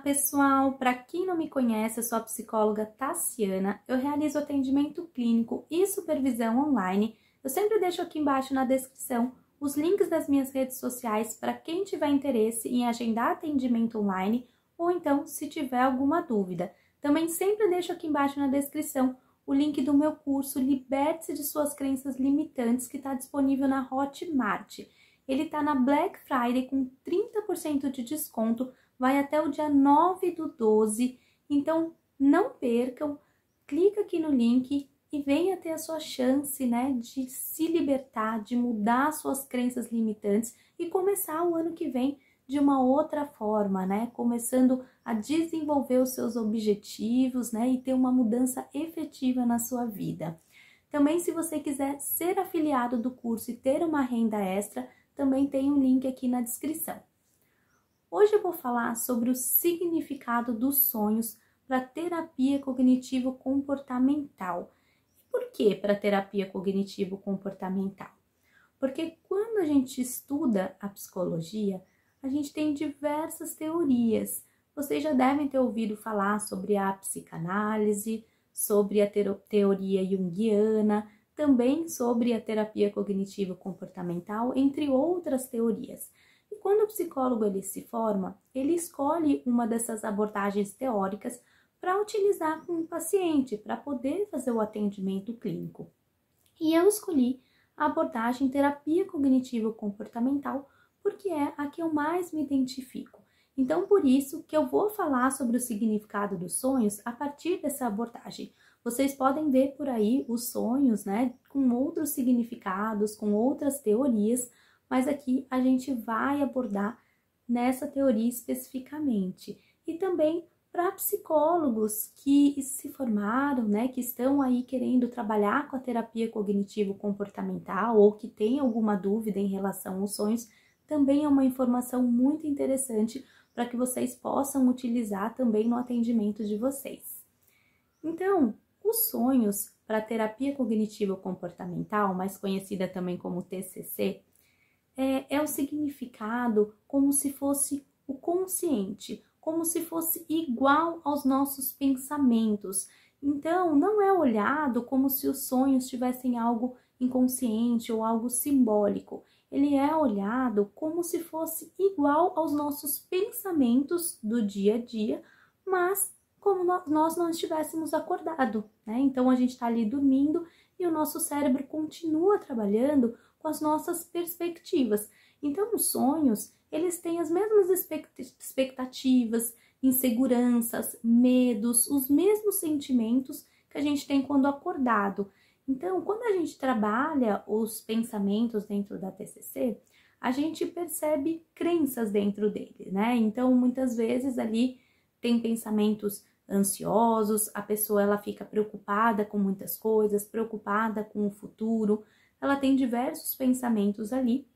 pessoal! Para quem não me conhece, eu sou a psicóloga Tassiana. Eu realizo atendimento clínico e supervisão online. Eu sempre deixo aqui embaixo na descrição os links das minhas redes sociais para quem tiver interesse em agendar atendimento online ou então se tiver alguma dúvida. Também sempre deixo aqui embaixo na descrição o link do meu curso Liberte-se de suas crenças limitantes, que está disponível na Hotmart. Ele está na Black Friday com 30% de desconto, vai até o dia 9/12, então não percam, clica aqui no link e venha ter a sua chance, né, de se libertar, de mudar suas crenças limitantes e começar o ano que vem de uma outra forma, né, começando a desenvolver os seus objetivos, né, e ter uma mudança efetiva na sua vida. Também, se você quiser ser afiliado do curso e ter uma renda extra, também tem um link aqui na descrição. Hoje eu vou falar sobre o significado dos sonhos para terapia cognitivo-comportamental. Por que para terapia cognitivo-comportamental? Porque quando a gente estuda a psicologia, a gente tem diversas teorias. Vocês já devem ter ouvido falar sobre a psicanálise, sobre a teoria junguiana, também sobre a terapia cognitivo-comportamental, entre outras teorias. E quando o psicólogo ele se forma, ele escolhe uma dessas abordagens teóricas para utilizar com o paciente, para poder fazer o atendimento clínico. E eu escolhi a abordagem terapia cognitivo-comportamental porque é a que eu mais me identifico. Então, por isso que eu vou falar sobre o significado dos sonhos a partir dessa abordagem. Vocês podem ver por aí os sonhos, né, com outros significados, com outras teorias, mas aqui a gente vai abordar nessa teoria especificamente. E também para psicólogos que se formaram, né, que estão aí querendo trabalhar com a terapia cognitivo-comportamental ou que tem alguma dúvida em relação aos sonhos, também é uma informação muito interessante para que vocês possam utilizar também no atendimento de vocês. Então, os sonhos para terapia cognitivo-comportamental, mais conhecida também como TCC, é o significado como se fosse o consciente, como se fosse igual aos nossos pensamentos. Então, não é olhado como se os sonhos tivessem algo inconsciente ou algo simbólico. Ele é olhado como se fosse igual aos nossos pensamentos do dia a dia, mas como nós não estivéssemos acordado, né? Então, a gente está ali dormindo e o nosso cérebro continua trabalhando com as nossas perspectivas. Então, os sonhos, eles têm as mesmas expectativas, inseguranças, medos, os mesmos sentimentos que a gente tem quando acordado. Então, quando a gente trabalha os pensamentos dentro da TCC, a gente percebe crenças dentro dele, né? Então, muitas vezes ali tem pensamentos ansiosos, a pessoa ela fica preocupada com muitas coisas, preocupada com o futuro, ela tem diversos pensamentos ali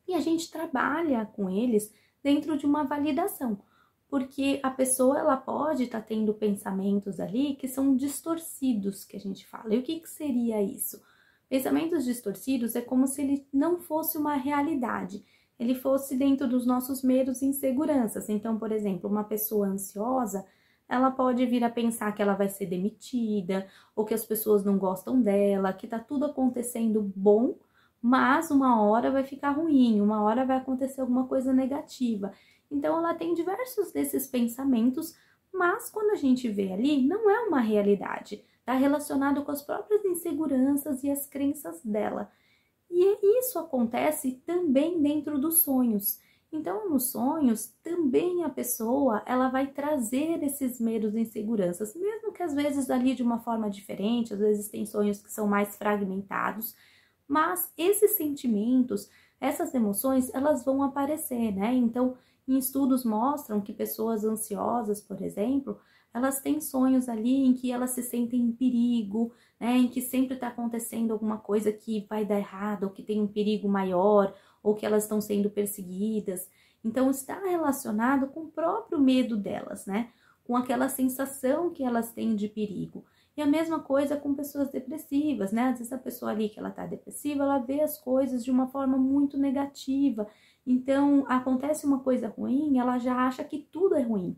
e a gente trabalha com eles dentro de uma validação, porque a pessoa ela pode estar tendo pensamentos ali que são distorcidos, que a gente fala. E o que seria isso? Pensamentos distorcidos é como se ele não fosse uma realidade, ele fosse dentro dos nossos medos e inseguranças. Então, por exemplo, uma pessoa ansiosa, ela pode vir a pensar que ela vai ser demitida, ou que as pessoas não gostam dela, que tá tudo acontecendo bom, mas uma hora vai ficar ruim, uma hora vai acontecer alguma coisa negativa. Então, ela tem diversos desses pensamentos, mas quando a gente vê ali, não é uma realidade. Está relacionado com as próprias inseguranças e as crenças dela. E isso acontece também dentro dos sonhos. Então, nos sonhos, também a pessoa, ela vai trazer esses medos e inseguranças, mesmo que às vezes ali de uma forma diferente, às vezes tem sonhos que são mais fragmentados, mas esses sentimentos, essas emoções, elas vão aparecer, né? Então, em estudos mostram que pessoas ansiosas, por exemplo, elas têm sonhos ali em que elas se sentem em perigo, né? Em que sempre está acontecendo alguma coisa que vai dar errado, ou que tem um perigo maior, ou que elas estão sendo perseguidas. Então, está relacionado com o próprio medo delas, né? Com aquela sensação que elas têm de perigo. E a mesma coisa com pessoas depressivas, né? Às vezes a pessoa ali que ela tá depressiva, ela vê as coisas de uma forma muito negativa. Então, acontece uma coisa ruim, ela já acha que tudo é ruim.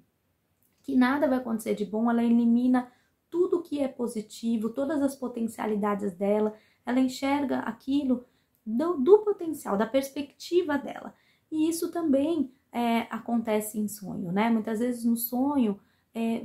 que nada vai acontecer de bom, ela elimina tudo que é positivo, todas as potencialidades dela, ela enxerga aquilo do potencial, da perspectiva dela. E isso também acontece em sonho, né? Muitas vezes no sonho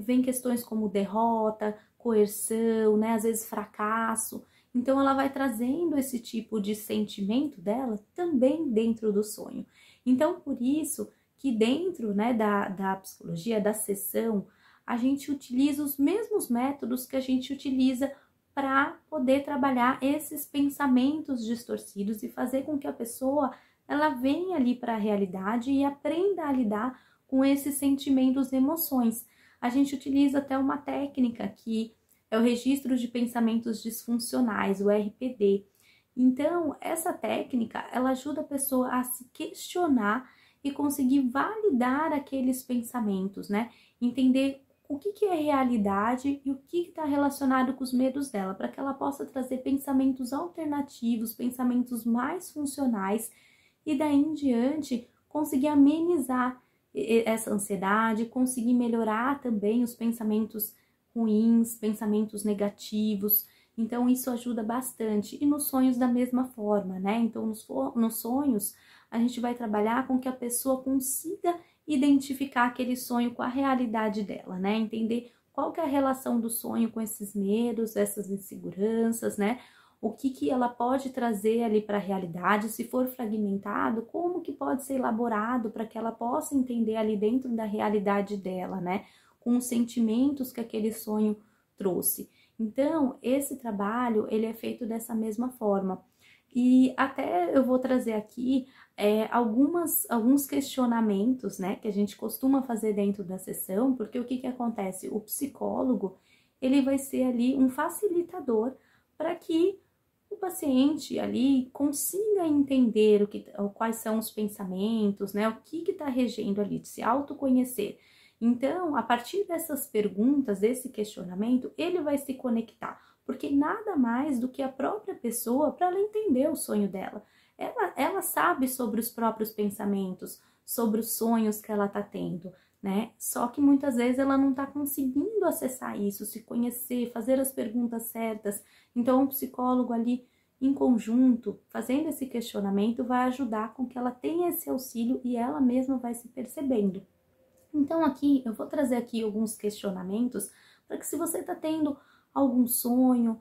vem questões como derrota, coerção, né? Às vezes fracasso. Então ela vai trazendo esse tipo de sentimento dela também dentro do sonho. Então por isso que dentro, né, da psicologia, da sessão, a gente utiliza os mesmos métodos que a gente utiliza para poder trabalhar esses pensamentos distorcidos e fazer com que a pessoa ela venha ali para a realidade e aprenda a lidar com esses sentimentos e emoções. A gente utiliza até uma técnica que é o registro de pensamentos disfuncionais, o RPD. Então, essa técnica, ela ajuda a pessoa a se questionar e conseguir validar aqueles pensamentos, né? Entender o que é realidade e o que está relacionado com os medos dela, para que ela possa trazer pensamentos alternativos, pensamentos mais funcionais e daí em diante conseguir amenizar essa ansiedade, conseguir melhorar também os pensamentos ruins, pensamentos negativos. Então isso ajuda bastante. E nos sonhos da mesma forma, né? Então nos sonhos a gente vai trabalhar com que a pessoa consiga identificar aquele sonho com a realidade dela, né? Entender qual que é a relação do sonho com esses medos, essas inseguranças, né? O que ela pode trazer ali para a realidade, se for fragmentado, como que pode ser elaborado para que ela possa entender ali dentro da realidade dela, né? Com os sentimentos que aquele sonho trouxe. Então, esse trabalho, ele é feito dessa mesma forma. E até eu vou trazer aqui alguns questionamentos, né, que a gente costuma fazer dentro da sessão, porque o que acontece? O psicólogo, ele vai ser ali um facilitador para que o paciente ali consiga entender quais são os pensamentos, né, o que está regendo ali, de se autoconhecer. Então, a partir dessas perguntas, desse questionamento, ele vai se conectar, porque nada mais do que a própria pessoa para ela entender o sonho dela. Ela sabe sobre os próprios pensamentos, sobre os sonhos que ela está tendo, né? Só que muitas vezes ela não está conseguindo acessar isso, se conhecer, fazer as perguntas certas. Então, o psicólogo ali, em conjunto, fazendo esse questionamento, vai ajudar com que ela tenha esse auxílio e ela mesma vai se percebendo. Então, aqui, eu vou trazer aqui alguns questionamentos para que se você está tendo algum sonho,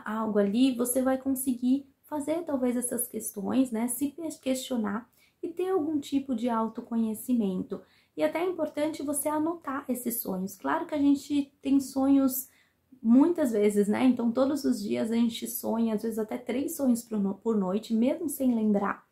algo ali, você vai conseguir fazer talvez essas questões, né? Se questionar e ter algum tipo de autoconhecimento. E até é importante você anotar esses sonhos. Claro que a gente tem sonhos muitas vezes, né? Então, todos os dias a gente sonha, às vezes até 3 sonhos por noite, mesmo sem lembrar.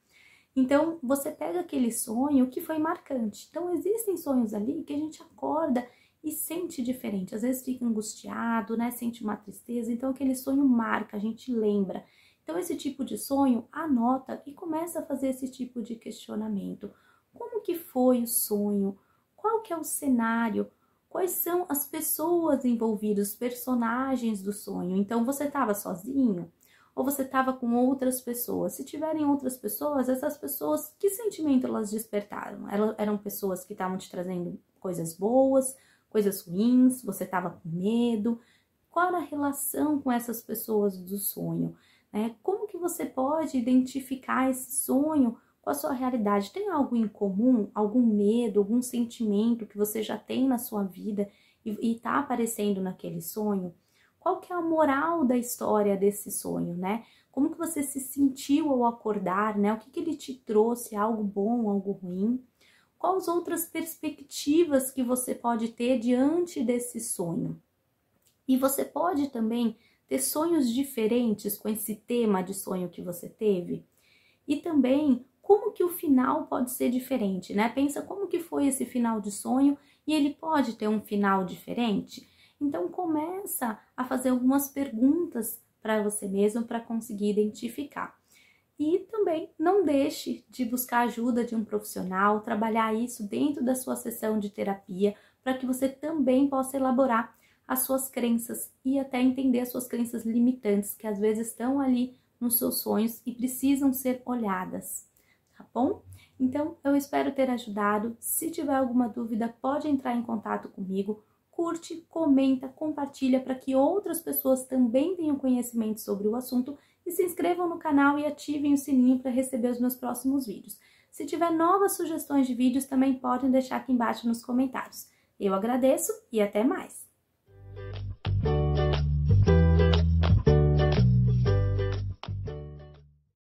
Então, você pega aquele sonho que foi marcante. Então, existem sonhos ali que a gente acorda e sente diferente. Às vezes fica angustiado, né? Sente uma tristeza. Então, aquele sonho marca, a gente lembra. Então, esse tipo de sonho, anota e começa a fazer esse tipo de questionamento. Como que foi o sonho? Qual que é o cenário? Quais são as pessoas envolvidas, os personagens do sonho? Então, você estava sozinho? Ou você estava com outras pessoas? Se tiverem outras pessoas, essas pessoas, que sentimento elas despertaram? Eram pessoas que estavam te trazendo coisas boas, coisas ruins? Você estava com medo? Qual era a relação com essas pessoas do sonho? Como que você pode identificar esse sonho com a sua realidade? Tem algo em comum? Algum medo, algum sentimento que você já tem na sua vida e está aparecendo naquele sonho? Qual que é a moral da história desse sonho, né? Como que você se sentiu ao acordar, né? O que ele te trouxe, algo bom, algo ruim? Quais outras perspectivas que você pode ter diante desse sonho? E você pode também ter sonhos diferentes com esse tema de sonho que você teve? E também, como que o final pode ser diferente, né? Pensa como que foi esse final de sonho e ele pode ter um final diferente? Então, começa a fazer algumas perguntas para você mesmo para conseguir identificar. E também não deixe de buscar ajuda de um profissional, trabalhar isso dentro da sua sessão de terapia, para que você também possa elaborar as suas crenças e até entender as suas crenças limitantes, que às vezes estão ali nos seus sonhos e precisam ser olhadas, tá bom? Então, eu espero ter ajudado. Se tiver alguma dúvida, pode entrar em contato comigo. Curte, comenta, compartilha para que outras pessoas também tenham conhecimento sobre o assunto e se inscrevam no canal e ativem o sininho para receber os meus próximos vídeos. Se tiver novas sugestões de vídeos, também podem deixar aqui embaixo nos comentários. Eu agradeço e até mais!